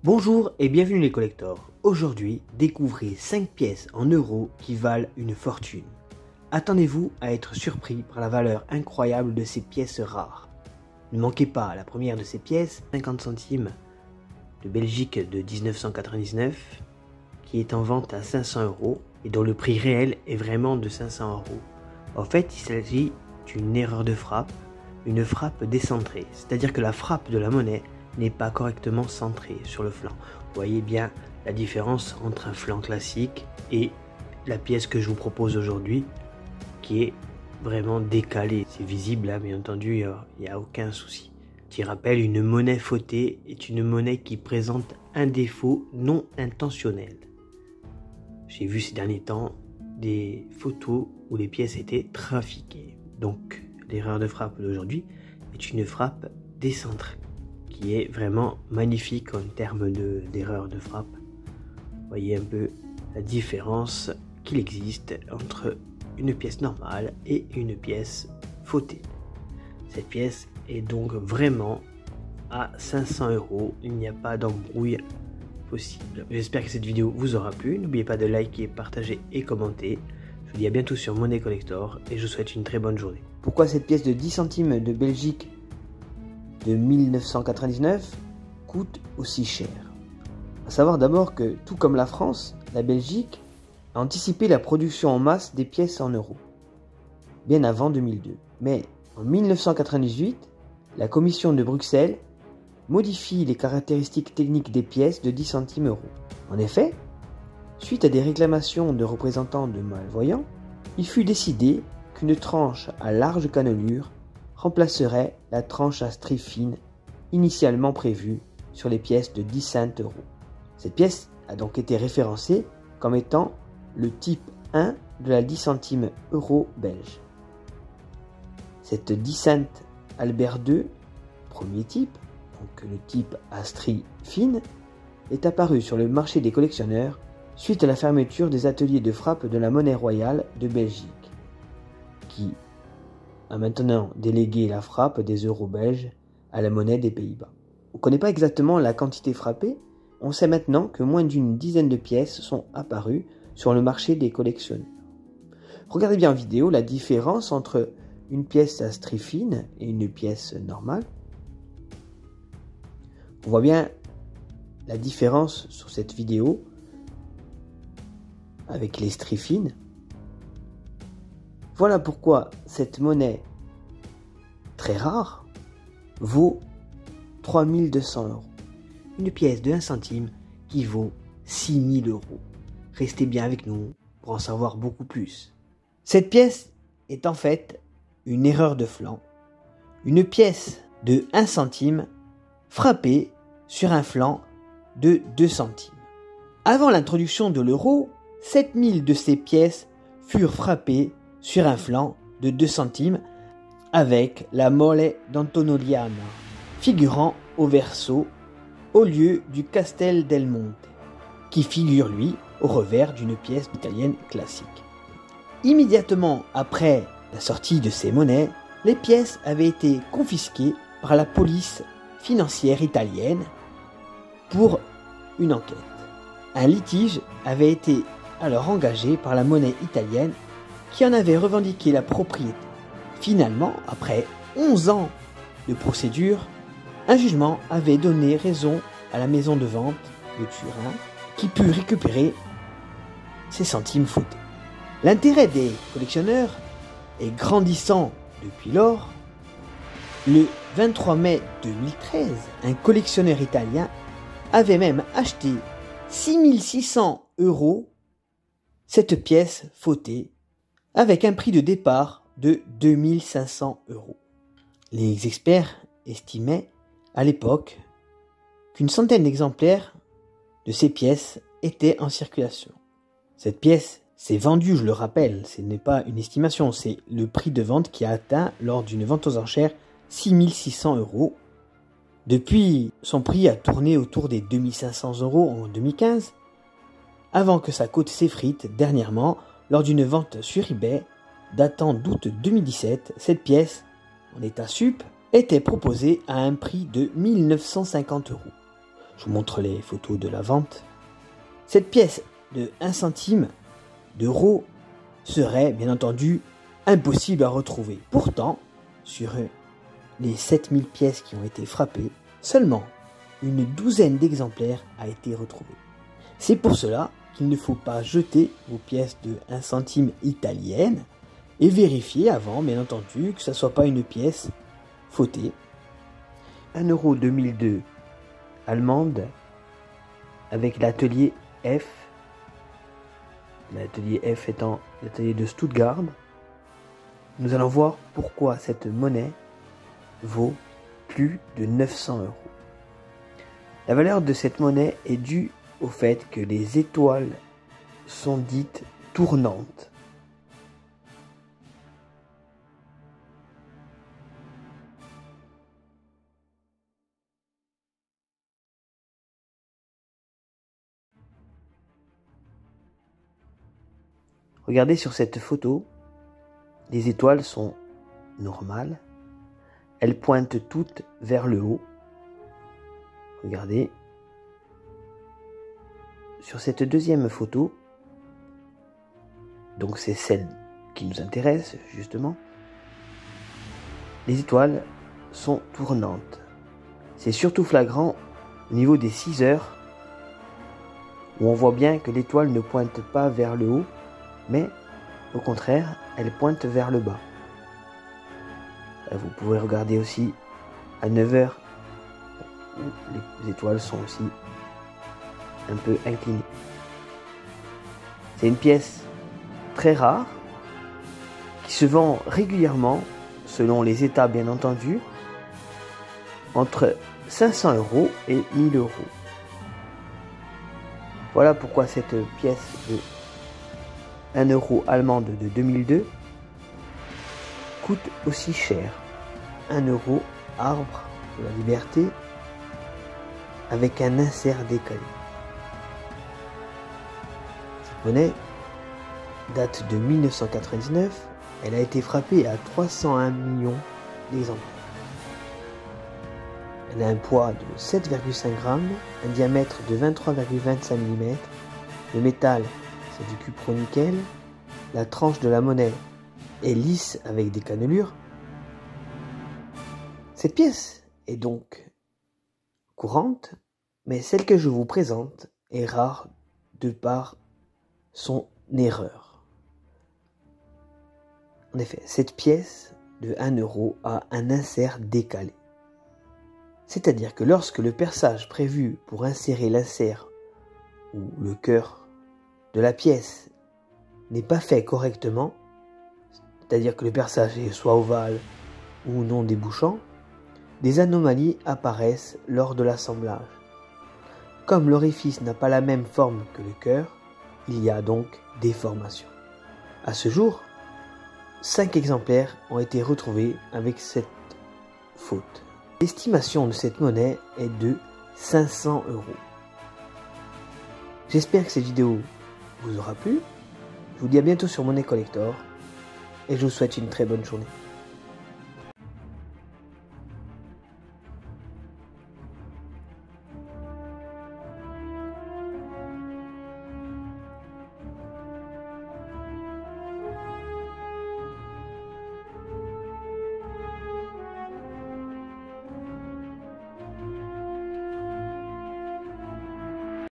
Bonjour et bienvenue les collectors. Aujourd'hui, découvrez 5 pièces en euros qui valent une fortune. Attendez-vous à être surpris par la valeur incroyable de ces pièces rares. Ne manquez pas la première de ces pièces, 50 centimes de Belgique de 1999, qui est en vente à 500 euros et dont le prix réel est vraiment de 500 euros. En fait, il s'agit d'une erreur de frappe, une frappe décentrée, c'est-à-dire que la frappe de la monnaie n'est pas correctement centrée sur le flanc. Vous voyez bien la différence entre un flanc classique et la pièce que je vous propose aujourd'hui, qui est vraiment décalée. C'est visible, hein, bien entendu, il n'y a aucun souci. Petit rappel, une monnaie fautée est une monnaie qui présente un défaut non intentionnel. J'ai vu ces derniers temps des photos où les pièces étaient trafiquées. Donc, l'erreur de frappe d'aujourd'hui est une frappe décentrée, qui est vraiment magnifique en termes d'erreur de frappe. Vous voyez un peu la différence qu'il existe entre une pièce normale et une pièce fautée. Cette pièce est donc vraiment à 500 euros. Il n'y a pas d'embrouille possible. J'espère que cette vidéo vous aura plu. N'oubliez pas de liker, partager et commenter. Je vous dis à bientôt sur Monnaie Collector et je vous souhaite une très bonne journée. Pourquoi cette pièce de 10 centimes de Belgique de 1999 coûte aussi cher? A savoir d'abord que, tout comme la France, la Belgique a anticipé la production en masse des pièces en euros, bien avant 2002. Mais en 1998, la Commission de Bruxelles modifie les caractéristiques techniques des pièces de 10 centimes euros. En effet, suite à des réclamations de représentants de malvoyants, il fut décidé qu'une tranche à large cannelure remplacerait la tranche à stries fines initialement prévue sur les pièces de 10 cents euros. Cette pièce a donc été référencée comme étant le type 1 de la 10 centimes euro belge. Cette 10 cents Albert II, premier type, donc le type à stries fines, est apparu sur le marché des collectionneurs suite à la fermeture des ateliers de frappe de la monnaie royale de Belgique, qui a maintenant délégué la frappe des euros belges à la monnaie des Pays-Bas. On ne connaît pas exactement la quantité frappée, on sait maintenant que moins d'une dizaine de pièces sont apparues sur le marché des collectionneurs. Regardez bien en vidéo la différence entre une pièce à stries fines et une pièce normale. On voit bien la différence sur cette vidéo avec les stries fines. Voilà pourquoi cette monnaie très rare vaut 3200 euros. Une pièce de 1 centime qui vaut 6000 euros. Restez bien avec nous pour en savoir beaucoup plus. Cette pièce est en fait une erreur de flanc. Une pièce de 1 centime frappée sur un flanc de 2 centimes. Avant l'introduction de l'euro, 7000 de ces pièces furent frappées sur un flanc de 2 centimes avec la Mole d'Antonoliana, figurant au verso au lieu du Castel del Monte, qui figure lui au revers d'une pièce italienne classique. Immédiatement après la sortie de ces monnaies, les pièces avaient été confisquées par la police financière italienne pour une enquête. Un litige avait été alors engagé par la monnaie italienne qui en avait revendiqué la propriété. Finalement, après 11 ans de procédure, un jugement avait donné raison à la maison de vente de Turin qui put récupérer ses centimes fautés. L'intérêt des collectionneurs est grandissant depuis lors. Le 23 mai 2013, un collectionneur italien avait même acheté 6600 euros cette pièce fautée avec un prix de départ de 2500 euros. Les experts estimaient à l'époque qu'une centaine d'exemplaires de ces pièces étaient en circulation. Cette pièce s'est vendue, je le rappelle, ce n'est pas une estimation, c'est le prix de vente qui a atteint lors d'une vente aux enchères 6600 euros. Depuis, son prix a tourné autour des 2500 euros en 2015, avant que sa cote s'effrite dernièrement lors d'une vente sur eBay datant d'août 2017. Cette pièce, en état sup, était proposée à un prix de 1950 euros. Je vous montre les photos de la vente. Cette pièce de 1 centime d'euro serait bien entendu impossible à retrouver. Pourtant, sur les 7000 pièces qui ont été frappées, seulement une douzaine d'exemplaires a été retrouvée. C'est pour cela qu'il ne faut pas jeter vos pièces de 1 centime italiennes et vérifier avant, bien entendu, que ce ne soit pas une pièce fautée. 1 euro 2002 allemande avec l'atelier F. L'atelier F étant l'atelier de Stuttgart. Nous allons voir pourquoi cette monnaie vaut plus de 900 euros. La valeur de cette monnaie est due au fait que les étoiles sont dites tournantes. Regardez sur cette photo, les étoiles sont normales, elles pointent toutes vers le haut. Regardez. Sur cette deuxième photo, donc c'est celle qui nous intéresse justement, les étoiles sont tournantes. C'est surtout flagrant au niveau des 6 heures, où on voit bien que l'étoile ne pointe pas vers le haut, mais au contraire, elle pointe vers le bas. Vous pouvez regarder aussi à 9 heures, où les étoiles sont aussi un peu inclinées. C'est une pièce très rare qui se vend régulièrement, selon les états bien entendu, entre 500 euros et 1000 euros. Voilà pourquoi cette pièce de 1 euro allemande de 2002 coûte aussi cher. 1 euro arbre de la liberté avec un insert décalé. Cette monnaie date de 1999. Elle a été frappée à 301 millions d'exemplaires. Elle a un poids de 7,5 grammes, un diamètre de 23,25 mm. Le métal, c'est du cupro-nickel. La tranche de la monnaie est lisse avec des cannelures. Cette pièce est donc courante, mais celle que je vous présente est rare de par son erreur. En effet, cette pièce de 1 euro a un insert décalé. C'est-à-dire que lorsque le perçage prévu pour insérer l'insert ou le cœur de la pièce n'est pas fait correctement, c'est-à-dire que le perçage est soit ovale ou non débouchant, des anomalies apparaissent lors de l'assemblage. Comme l'orifice n'a pas la même forme que le cœur, il y a donc déformation. À ce jour, 5 exemplaires ont été retrouvés avec cette faute. L'estimation de cette monnaie est de 500 euros. J'espère que cette vidéo vous aura plu. Je vous dis à bientôt sur Monnaie Collector et je vous souhaite une très bonne journée.